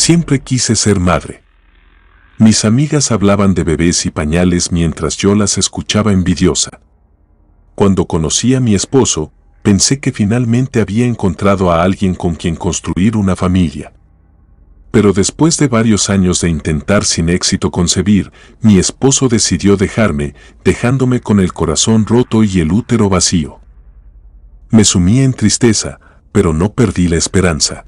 Siempre quise ser madre. Mis amigas hablaban de bebés y pañales mientras yo las escuchaba envidiosa. Cuando conocí a mi esposo, pensé que finalmente había encontrado a alguien con quien construir una familia. Pero después de varios años de intentar sin éxito concebir, mi esposo decidió dejarme, dejándome con el corazón roto y el útero vacío. Me sumí en tristeza, pero no perdí la esperanza.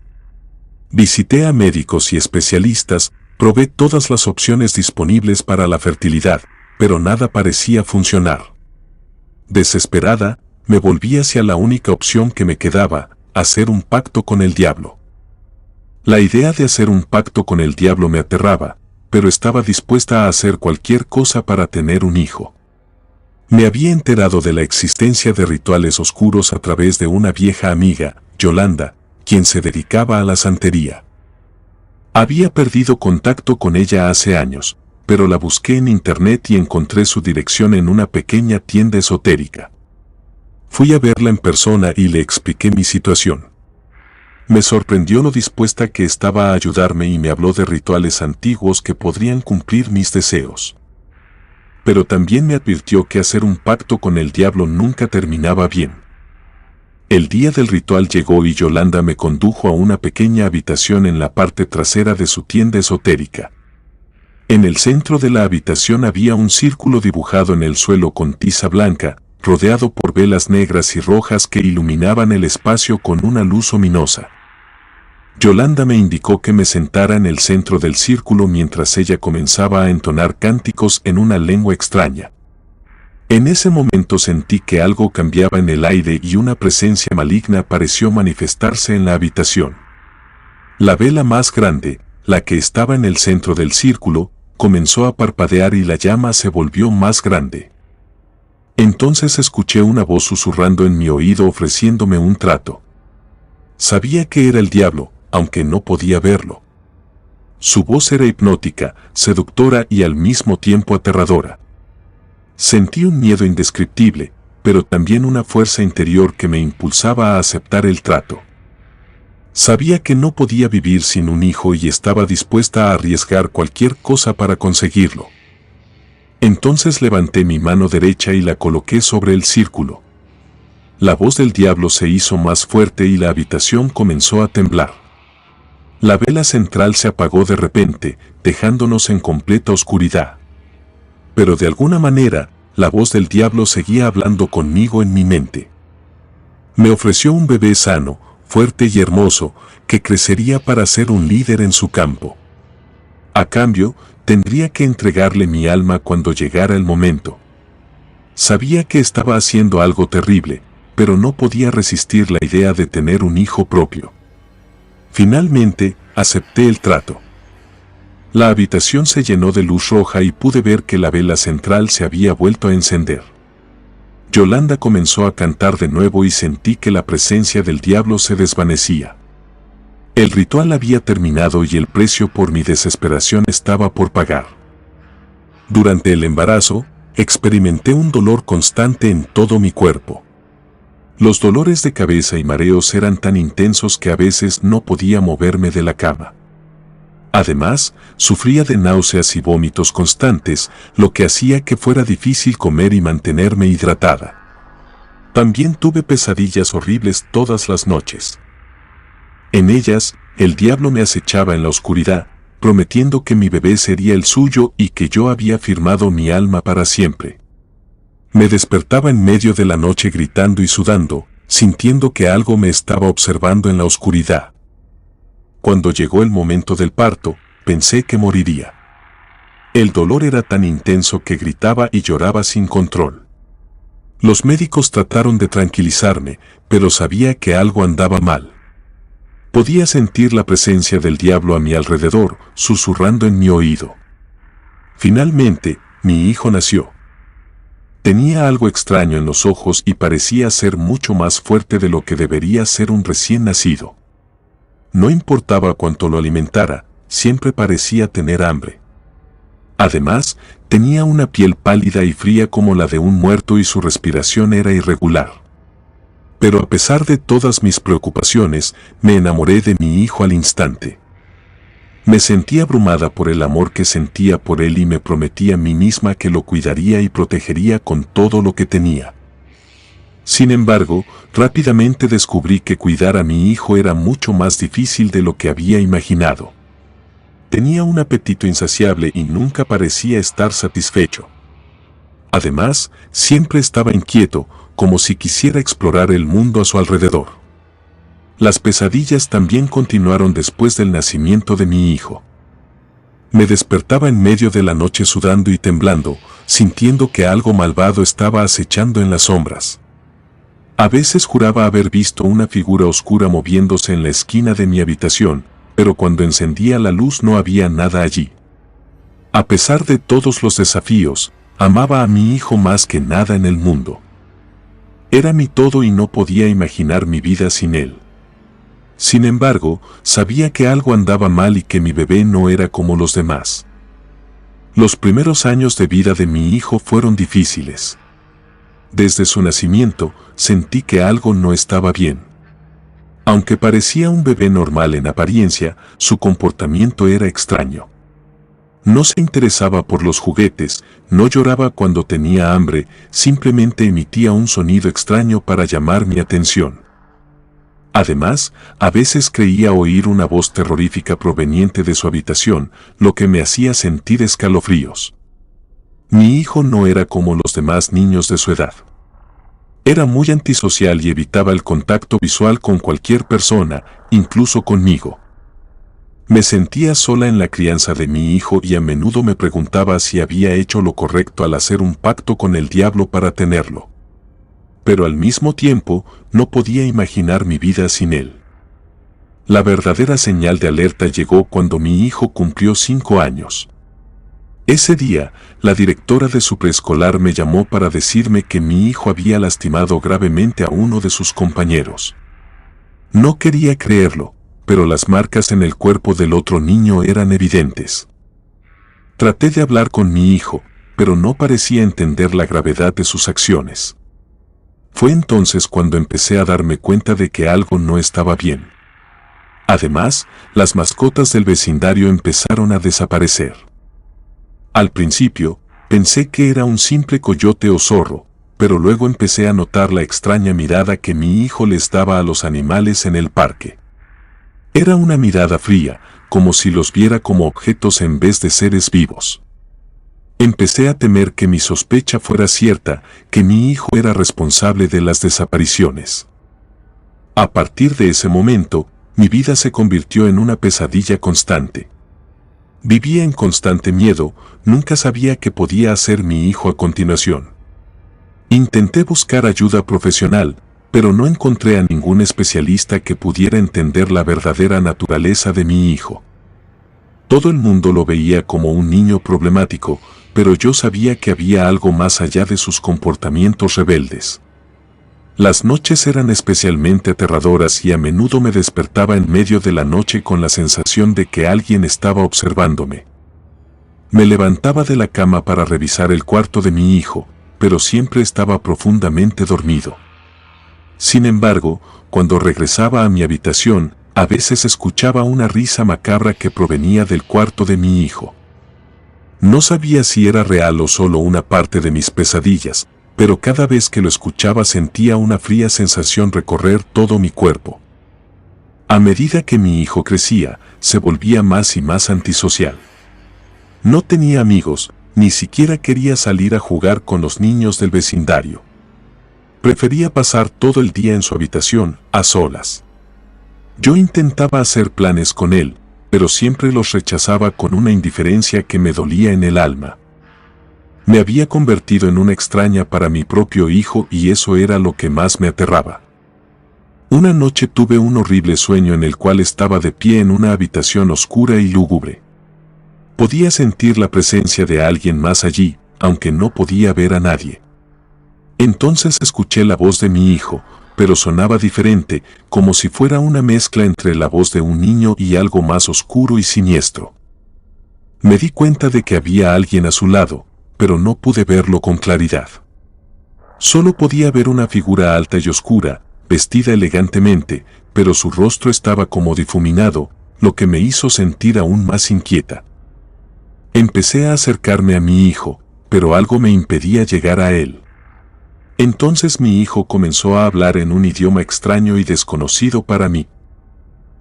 Visité a médicos y especialistas, probé todas las opciones disponibles para la fertilidad, pero nada parecía funcionar. Desesperada, me volví hacia la única opción que me quedaba, hacer un pacto con el diablo. La idea de hacer un pacto con el diablo me aterraba, pero estaba dispuesta a hacer cualquier cosa para tener un hijo. Me había enterado de la existencia de rituales oscuros a través de una vieja amiga, Yolanda, quien se dedicaba a la santería. Había perdido contacto con ella hace años, pero la busqué en internet y encontré su dirección en una pequeña tienda esotérica. Fui a verla en persona y le expliqué mi situación. Me sorprendió lo dispuesta que estaba a ayudarme y me habló de rituales antiguos que podrían cumplir mis deseos. Pero también me advirtió que hacer un pacto con el diablo nunca terminaba bien. El día del ritual llegó y Yolanda me condujo a una pequeña habitación en la parte trasera de su tienda esotérica. En el centro de la habitación había un círculo dibujado en el suelo con tiza blanca, rodeado por velas negras y rojas que iluminaban el espacio con una luz ominosa. Yolanda me indicó que me sentara en el centro del círculo mientras ella comenzaba a entonar cánticos en una lengua extraña. En ese momento sentí que algo cambiaba en el aire y una presencia maligna pareció manifestarse en la habitación. La vela más grande, la que estaba en el centro del círculo, comenzó a parpadear y la llama se volvió más grande. Entonces escuché una voz susurrando en mi oído ofreciéndome un trato. Sabía que era el diablo, aunque no podía verlo. Su voz era hipnótica, seductora y al mismo tiempo aterradora. Sentí un miedo indescriptible, pero también una fuerza interior que me impulsaba a aceptar el trato. Sabía que no podía vivir sin un hijo y estaba dispuesta a arriesgar cualquier cosa para conseguirlo. Entonces levanté mi mano derecha y la coloqué sobre el círculo. La voz del diablo se hizo más fuerte y la habitación comenzó a temblar. La vela central se apagó de repente, dejándonos en completa oscuridad. Pero de alguna manera, la voz del diablo seguía hablando conmigo en mi mente. Me ofreció un bebé sano, fuerte y hermoso, que crecería para ser un líder en su campo. A cambio, tendría que entregarle mi alma cuando llegara el momento. Sabía que estaba haciendo algo terrible, pero no podía resistir la idea de tener un hijo propio. Finalmente, acepté el trato. La habitación se llenó de luz roja y pude ver que la vela central se había vuelto a encender. Yolanda comenzó a cantar de nuevo y sentí que la presencia del diablo se desvanecía. El ritual había terminado y el precio por mi desesperación estaba por pagar. Durante el embarazo, experimenté un dolor constante en todo mi cuerpo. Los dolores de cabeza y mareos eran tan intensos que a veces no podía moverme de la cama. Además, sufría de náuseas y vómitos constantes, lo que hacía que fuera difícil comer y mantenerme hidratada. También tuve pesadillas horribles todas las noches. En ellas, el diablo me acechaba en la oscuridad, prometiendo que mi bebé sería el suyo y que yo había firmado mi alma para siempre. Me despertaba en medio de la noche gritando y sudando, sintiendo que algo me estaba observando en la oscuridad. Cuando llegó el momento del parto, pensé que moriría. El dolor era tan intenso que gritaba y lloraba sin control. Los médicos trataron de tranquilizarme, pero sabía que algo andaba mal. Podía sentir la presencia del diablo a mi alrededor, susurrando en mi oído. Finalmente, mi hijo nació. Tenía algo extraño en los ojos y parecía ser mucho más fuerte de lo que debería ser un recién nacido. No importaba cuánto lo alimentara, siempre parecía tener hambre. Además, tenía una piel pálida y fría como la de un muerto y su respiración era irregular. Pero a pesar de todas mis preocupaciones, me enamoré de mi hijo al instante. Me sentí abrumada por el amor que sentía por él y me prometí a mí misma que lo cuidaría y protegería con todo lo que tenía. Sin embargo, rápidamente descubrí que cuidar a mi hijo era mucho más difícil de lo que había imaginado. Tenía un apetito insaciable y nunca parecía estar satisfecho. Además, siempre estaba inquieto, como si quisiera explorar el mundo a su alrededor. Las pesadillas también continuaron después del nacimiento de mi hijo. Me despertaba en medio de la noche sudando y temblando, sintiendo que algo malvado estaba acechando en las sombras. A veces juraba haber visto una figura oscura moviéndose en la esquina de mi habitación, pero cuando encendía la luz no había nada allí. A pesar de todos los desafíos, amaba a mi hijo más que nada en el mundo. Era mi todo y no podía imaginar mi vida sin él. Sin embargo, sabía que algo andaba mal y que mi bebé no era como los demás. Los primeros años de vida de mi hijo fueron difíciles. Desde su nacimiento, sentí que algo no estaba bien. Aunque parecía un bebé normal en apariencia, su comportamiento era extraño. No se interesaba por los juguetes, no lloraba cuando tenía hambre, simplemente emitía un sonido extraño para llamar mi atención. Además, a veces creía oír una voz terrorífica proveniente de su habitación, lo que me hacía sentir escalofríos. Mi hijo no era como los demás niños de su edad. Era muy antisocial y evitaba el contacto visual con cualquier persona, incluso conmigo. Me sentía sola en la crianza de mi hijo y a menudo me preguntaba si había hecho lo correcto al hacer un pacto con el diablo para tenerlo. Pero al mismo tiempo, no podía imaginar mi vida sin él. La verdadera señal de alerta llegó cuando mi hijo cumplió 5 años. Ese día, la directora de su preescolar me llamó para decirme que mi hijo había lastimado gravemente a uno de sus compañeros. No quería creerlo, pero las marcas en el cuerpo del otro niño eran evidentes. Traté de hablar con mi hijo, pero no parecía entender la gravedad de sus acciones. Fue entonces cuando empecé a darme cuenta de que algo no estaba bien. Además, las mascotas del vecindario empezaron a desaparecer. Al principio, pensé que era un simple coyote o zorro, pero luego empecé a notar la extraña mirada que mi hijo les daba a los animales en el parque. Era una mirada fría, como si los viera como objetos en vez de seres vivos. Empecé a temer que mi sospecha fuera cierta, que mi hijo era responsable de las desapariciones. A partir de ese momento, mi vida se convirtió en una pesadilla constante. Vivía en constante miedo, nunca sabía qué podía hacer mi hijo a continuación. Intenté buscar ayuda profesional, pero no encontré a ningún especialista que pudiera entender la verdadera naturaleza de mi hijo. Todo el mundo lo veía como un niño problemático, pero yo sabía que había algo más allá de sus comportamientos rebeldes. Las noches eran especialmente aterradoras y a menudo me despertaba en medio de la noche con la sensación de que alguien estaba observándome. Me levantaba de la cama para revisar el cuarto de mi hijo, pero siempre estaba profundamente dormido. Sin embargo, cuando regresaba a mi habitación, a veces escuchaba una risa macabra que provenía del cuarto de mi hijo. No sabía si era real o solo una parte de mis pesadillas, pero cada vez que lo escuchaba sentía una fría sensación recorrer todo mi cuerpo. A medida que mi hijo crecía, se volvía más y más antisocial. No tenía amigos, ni siquiera quería salir a jugar con los niños del vecindario. Prefería pasar todo el día en su habitación, a solas. Yo intentaba hacer planes con él, pero siempre los rechazaba con una indiferencia que me dolía en el alma. Me había convertido en una extraña para mi propio hijo y eso era lo que más me aterraba. Una noche tuve un horrible sueño en el cual estaba de pie en una habitación oscura y lúgubre. Podía sentir la presencia de alguien más allí, aunque no podía ver a nadie. Entonces escuché la voz de mi hijo, pero sonaba diferente, como si fuera una mezcla entre la voz de un niño y algo más oscuro y siniestro. Me di cuenta de que había alguien a su lado, pero no pude verlo con claridad. Solo podía ver una figura alta y oscura, vestida elegantemente, pero su rostro estaba como difuminado, lo que me hizo sentir aún más inquieta. Empecé a acercarme a mi hijo, pero algo me impedía llegar a él. Entonces mi hijo comenzó a hablar en un idioma extraño y desconocido para mí.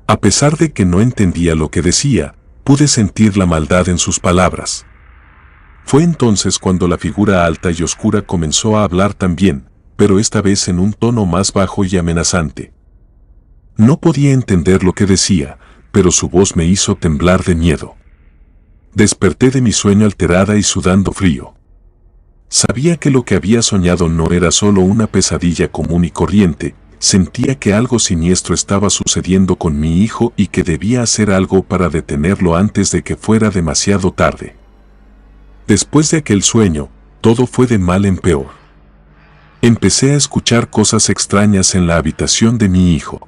A pesar de que no entendía lo que decía, pude sentir la maldad en sus palabras. Fue entonces cuando la figura alta y oscura comenzó a hablar también, pero esta vez en un tono más bajo y amenazante. No podía entender lo que decía, pero su voz me hizo temblar de miedo. Desperté de mi sueño alterada y sudando frío. Sabía que lo que había soñado no era solo una pesadilla común y corriente, sentía que algo siniestro estaba sucediendo con mi hijo y que debía hacer algo para detenerlo antes de que fuera demasiado tarde. Después de aquel sueño, todo fue de mal en peor. Empecé a escuchar cosas extrañas en la habitación de mi hijo.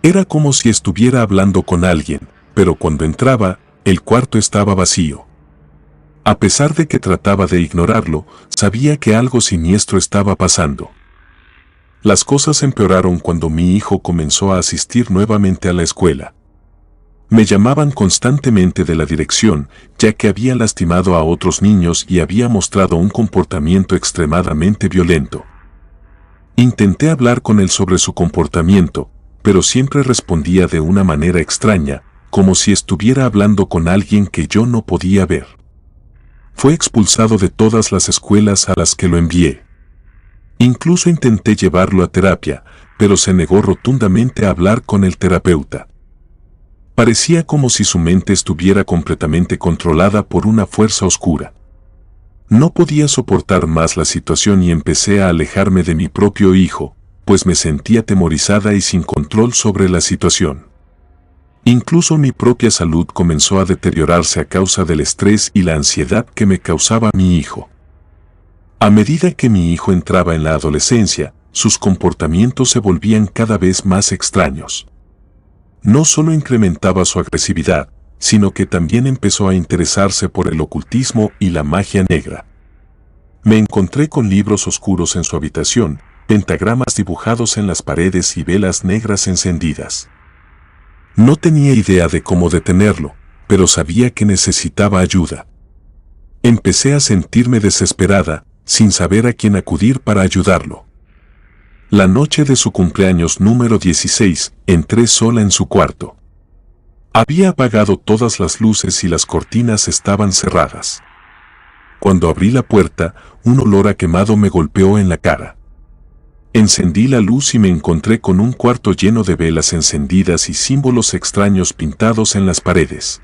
Era como si estuviera hablando con alguien, pero cuando entraba, el cuarto estaba vacío. A pesar de que trataba de ignorarlo, sabía que algo siniestro estaba pasando. Las cosas empeoraron cuando mi hijo comenzó a asistir nuevamente a la escuela. Me llamaban constantemente de la dirección, ya que había lastimado a otros niños y había mostrado un comportamiento extremadamente violento. Intenté hablar con él sobre su comportamiento, pero siempre respondía de una manera extraña, como si estuviera hablando con alguien que yo no podía ver. Fue expulsado de todas las escuelas a las que lo envié. Incluso intenté llevarlo a terapia, pero se negó rotundamente a hablar con el terapeuta. Parecía como si su mente estuviera completamente controlada por una fuerza oscura. No podía soportar más la situación y empecé a alejarme de mi propio hijo, pues me sentía atemorizada y sin control sobre la situación. Incluso mi propia salud comenzó a deteriorarse a causa del estrés y la ansiedad que me causaba mi hijo. A medida que mi hijo entraba en la adolescencia, sus comportamientos se volvían cada vez más extraños. No solo incrementaba su agresividad, sino que también empezó a interesarse por el ocultismo y la magia negra. Me encontré con libros oscuros en su habitación, pentagramas dibujados en las paredes y velas negras encendidas. No tenía idea de cómo detenerlo, pero sabía que necesitaba ayuda. Empecé a sentirme desesperada, sin saber a quién acudir para ayudarlo. La noche de su cumpleaños número 16, entré sola en su cuarto. Había apagado todas las luces y las cortinas estaban cerradas. Cuando abrí la puerta, un olor a quemado me golpeó en la cara. Encendí la luz y me encontré con un cuarto lleno de velas encendidas y símbolos extraños pintados en las paredes.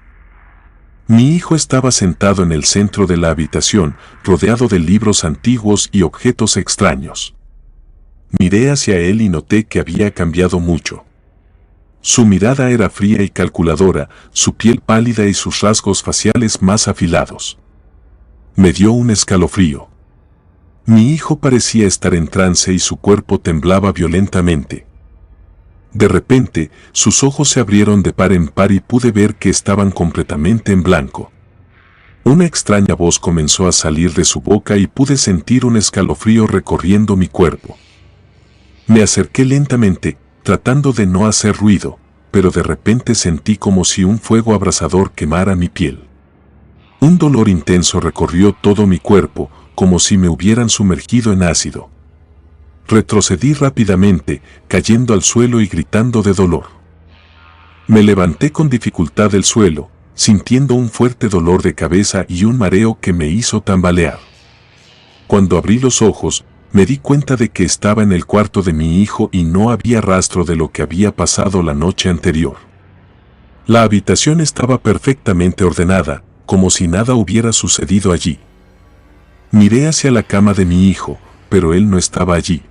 Mi hijo estaba sentado en el centro de la habitación, rodeado de libros antiguos y objetos extraños. Miré hacia él y noté que había cambiado mucho. Su mirada era fría y calculadora, su piel pálida y sus rasgos faciales más afilados. Me dio un escalofrío. Mi hijo parecía estar en trance y su cuerpo temblaba violentamente. De repente, sus ojos se abrieron de par en par y pude ver que estaban completamente en blanco. Una extraña voz comenzó a salir de su boca y pude sentir un escalofrío recorriendo mi cuerpo. Me acerqué lentamente, tratando de no hacer ruido, pero de repente sentí como si un fuego abrasador quemara mi piel. Un dolor intenso recorrió todo mi cuerpo, como si me hubieran sumergido en ácido. Retrocedí rápidamente, cayendo al suelo y gritando de dolor. Me levanté con dificultad del suelo, sintiendo un fuerte dolor de cabeza y un mareo que me hizo tambalear. Cuando abrí los ojos, me di cuenta de que estaba en el cuarto de mi hijo y no había rastro de lo que había pasado la noche anterior. La habitación estaba perfectamente ordenada, como si nada hubiera sucedido allí. Miré hacia la cama de mi hijo, pero él no estaba allí.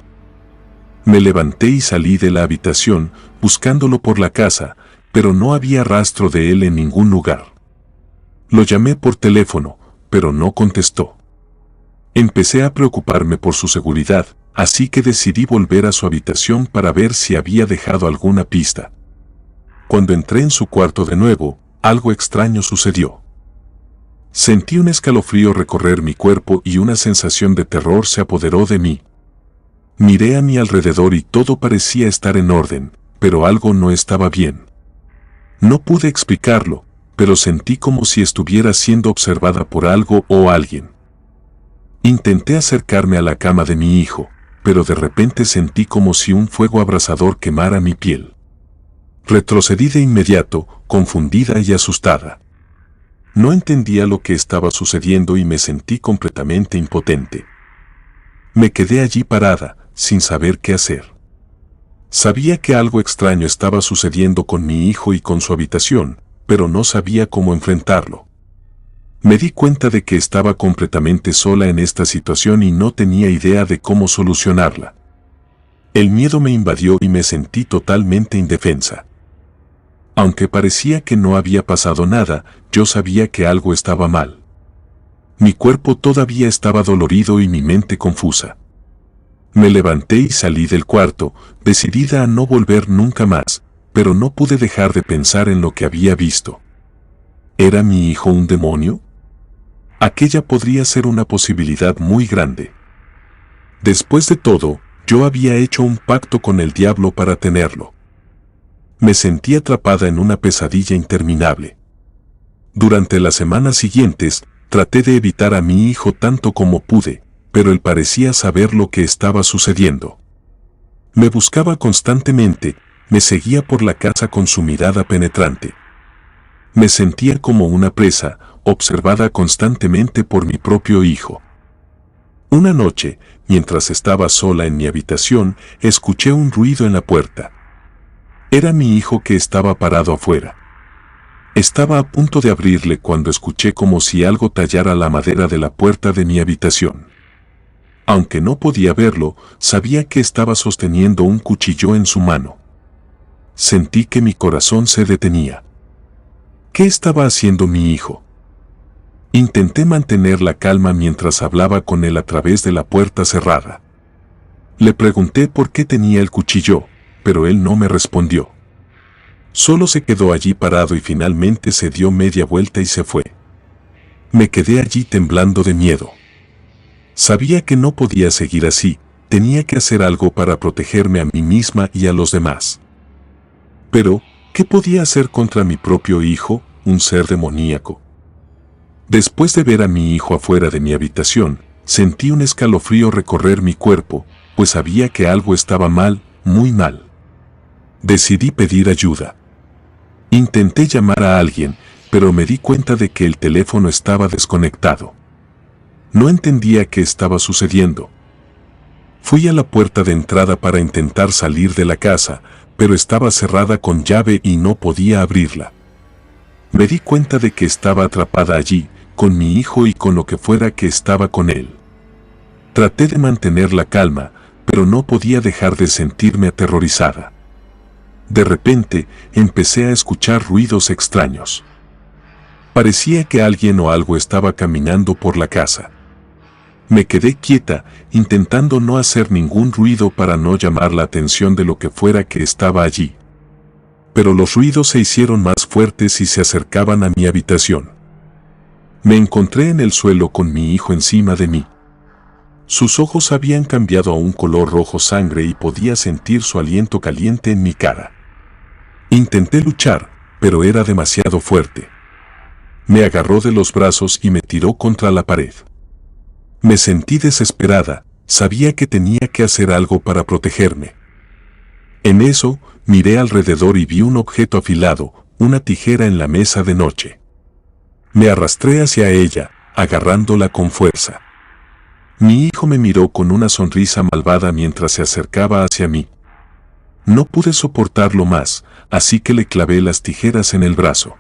Me levanté y salí de la habitación, buscándolo por la casa, pero no había rastro de él en ningún lugar. Lo llamé por teléfono, pero no contestó. Empecé a preocuparme por su seguridad, así que decidí volver a su habitación para ver si había dejado alguna pista. Cuando entré en su cuarto de nuevo, algo extraño sucedió. Sentí un escalofrío recorrer mi cuerpo y una sensación de terror se apoderó de mí. Miré a mi alrededor y todo parecía estar en orden, pero algo no estaba bien. No pude explicarlo, pero sentí como si estuviera siendo observada por algo o alguien. Intenté acercarme a la cama de mi hijo, pero de repente sentí como si un fuego abrasador quemara mi piel. Retrocedí de inmediato, confundida y asustada. No entendía lo que estaba sucediendo y me sentí completamente impotente. Me quedé allí parada, sin saber qué hacer. Sabía que algo extraño estaba sucediendo con mi hijo y con su habitación, pero no sabía cómo enfrentarlo. Me di cuenta de que estaba completamente sola en esta situación y no tenía idea de cómo solucionarla. El miedo me invadió y me sentí totalmente indefensa. Aunque parecía que no había pasado nada, yo sabía que algo estaba mal. Mi cuerpo todavía estaba dolorido y mi mente confusa. Me levanté y salí del cuarto, decidida a no volver nunca más, pero no pude dejar de pensar en lo que había visto. ¿Era mi hijo un demonio? Aquella podría ser una posibilidad muy grande. Después de todo, yo había hecho un pacto con el diablo para tenerlo. Me sentí atrapada en una pesadilla interminable. Durante las semanas siguientes, traté de evitar a mi hijo tanto como pude, pero él parecía saber lo que estaba sucediendo. Me buscaba constantemente, me seguía por la casa con su mirada penetrante. Me sentía como una presa, observada constantemente por mi propio hijo. Una noche, mientras estaba sola en mi habitación, escuché un ruido en la puerta. Era mi hijo que estaba parado afuera. Estaba a punto de abrirle cuando escuché como si algo tallara la madera de la puerta de mi habitación. Aunque no podía verlo, sabía que estaba sosteniendo un cuchillo en su mano. Sentí que mi corazón se detenía. ¿Qué estaba haciendo mi hijo? Intenté mantener la calma mientras hablaba con él a través de la puerta cerrada. Le pregunté por qué tenía el cuchillo, pero él no me respondió. Solo se quedó allí parado y finalmente se dio media vuelta y se fue. Me quedé allí temblando de miedo. Sabía que no podía seguir así, tenía que hacer algo para protegerme a mí misma y a los demás. Pero, ¿qué podía hacer contra mi propio hijo, un ser demoníaco? Después de ver a mi hijo afuera de mi habitación, sentí un escalofrío recorrer mi cuerpo, pues sabía que algo estaba mal, muy mal. Decidí pedir ayuda. Intenté llamar a alguien, pero me di cuenta de que el teléfono estaba desconectado. No entendía qué estaba sucediendo. Fui a la puerta de entrada para intentar salir de la casa, pero estaba cerrada con llave y no podía abrirla. Me di cuenta de que estaba atrapada allí, con mi hijo y con lo que fuera que estaba con él. Traté de mantener la calma, pero no podía dejar de sentirme aterrorizada. De repente, empecé a escuchar ruidos extraños. Parecía que alguien o algo estaba caminando por la casa. Me quedé quieta, intentando no hacer ningún ruido para no llamar la atención de lo que fuera que estaba allí. Pero los ruidos se hicieron más fuertes y se acercaban a mi habitación. Me encontré en el suelo con mi hijo encima de mí. Sus ojos habían cambiado a un color rojo sangre y podía sentir su aliento caliente en mi cara. Intenté luchar, pero era demasiado fuerte. Me agarró de los brazos y me tiró contra la pared. Me sentí desesperada, sabía que tenía que hacer algo para protegerme. En eso, miré alrededor y vi un objeto afilado, una tijera en la mesa de noche. Me arrastré hacia ella, agarrándola con fuerza. Mi hijo me miró con una sonrisa malvada mientras se acercaba hacia mí. No pude soportarlo más, así que le clavé las tijeras en el brazo.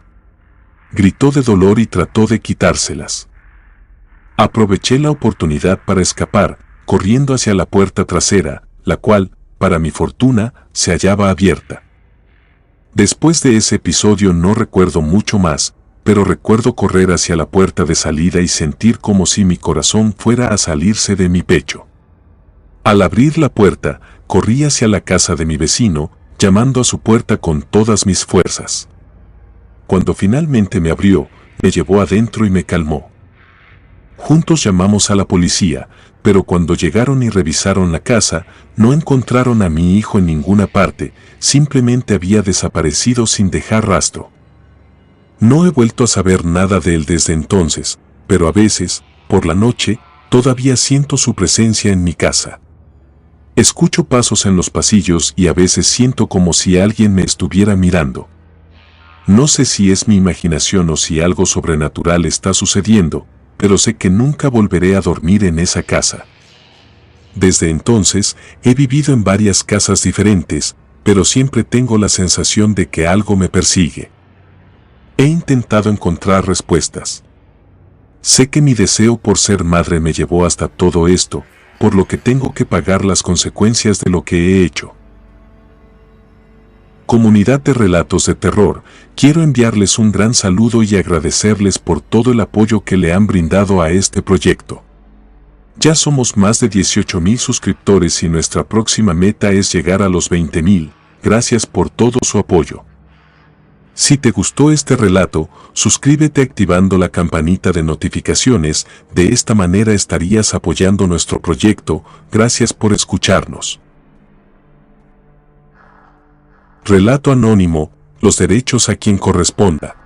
Gritó de dolor y trató de quitárselas. Aproveché la oportunidad para escapar, corriendo hacia la puerta trasera, la cual, para mi fortuna, se hallaba abierta. Después de ese episodio no recuerdo mucho más, pero recuerdo correr hacia la puerta de salida y sentir como si mi corazón fuera a salirse de mi pecho. Al abrir la puerta, corrí hacia la casa de mi vecino, llamando a su puerta con todas mis fuerzas. Cuando finalmente me abrió, me llevó adentro y me calmó. Juntos llamamos a la policía, pero cuando llegaron y revisaron la casa, no encontraron a mi hijo en ninguna parte, simplemente había desaparecido sin dejar rastro. No he vuelto a saber nada de él desde entonces, pero a veces, por la noche, todavía siento su presencia en mi casa. Escucho pasos en los pasillos y a veces siento como si alguien me estuviera mirando. No sé si es mi imaginación o si algo sobrenatural está sucediendo, pero sé que nunca volveré a dormir en esa casa. Desde entonces, he vivido en varias casas diferentes, pero siempre tengo la sensación de que algo me persigue. He intentado encontrar respuestas. Sé que mi deseo por ser madre me llevó hasta todo esto, por lo que tengo que pagar las consecuencias de lo que he hecho. Comunidad de Relatos de Terror, quiero enviarles un gran saludo y agradecerles por todo el apoyo que le han brindado a este proyecto. Ya somos más de 18,000 suscriptores y nuestra próxima meta es llegar a los 20,000. Gracias por todo su apoyo. Si te gustó este relato, suscríbete activando la campanita de notificaciones, de esta manera estarías apoyando nuestro proyecto. Gracias por escucharnos. Relato anónimo, los derechos a quien corresponda.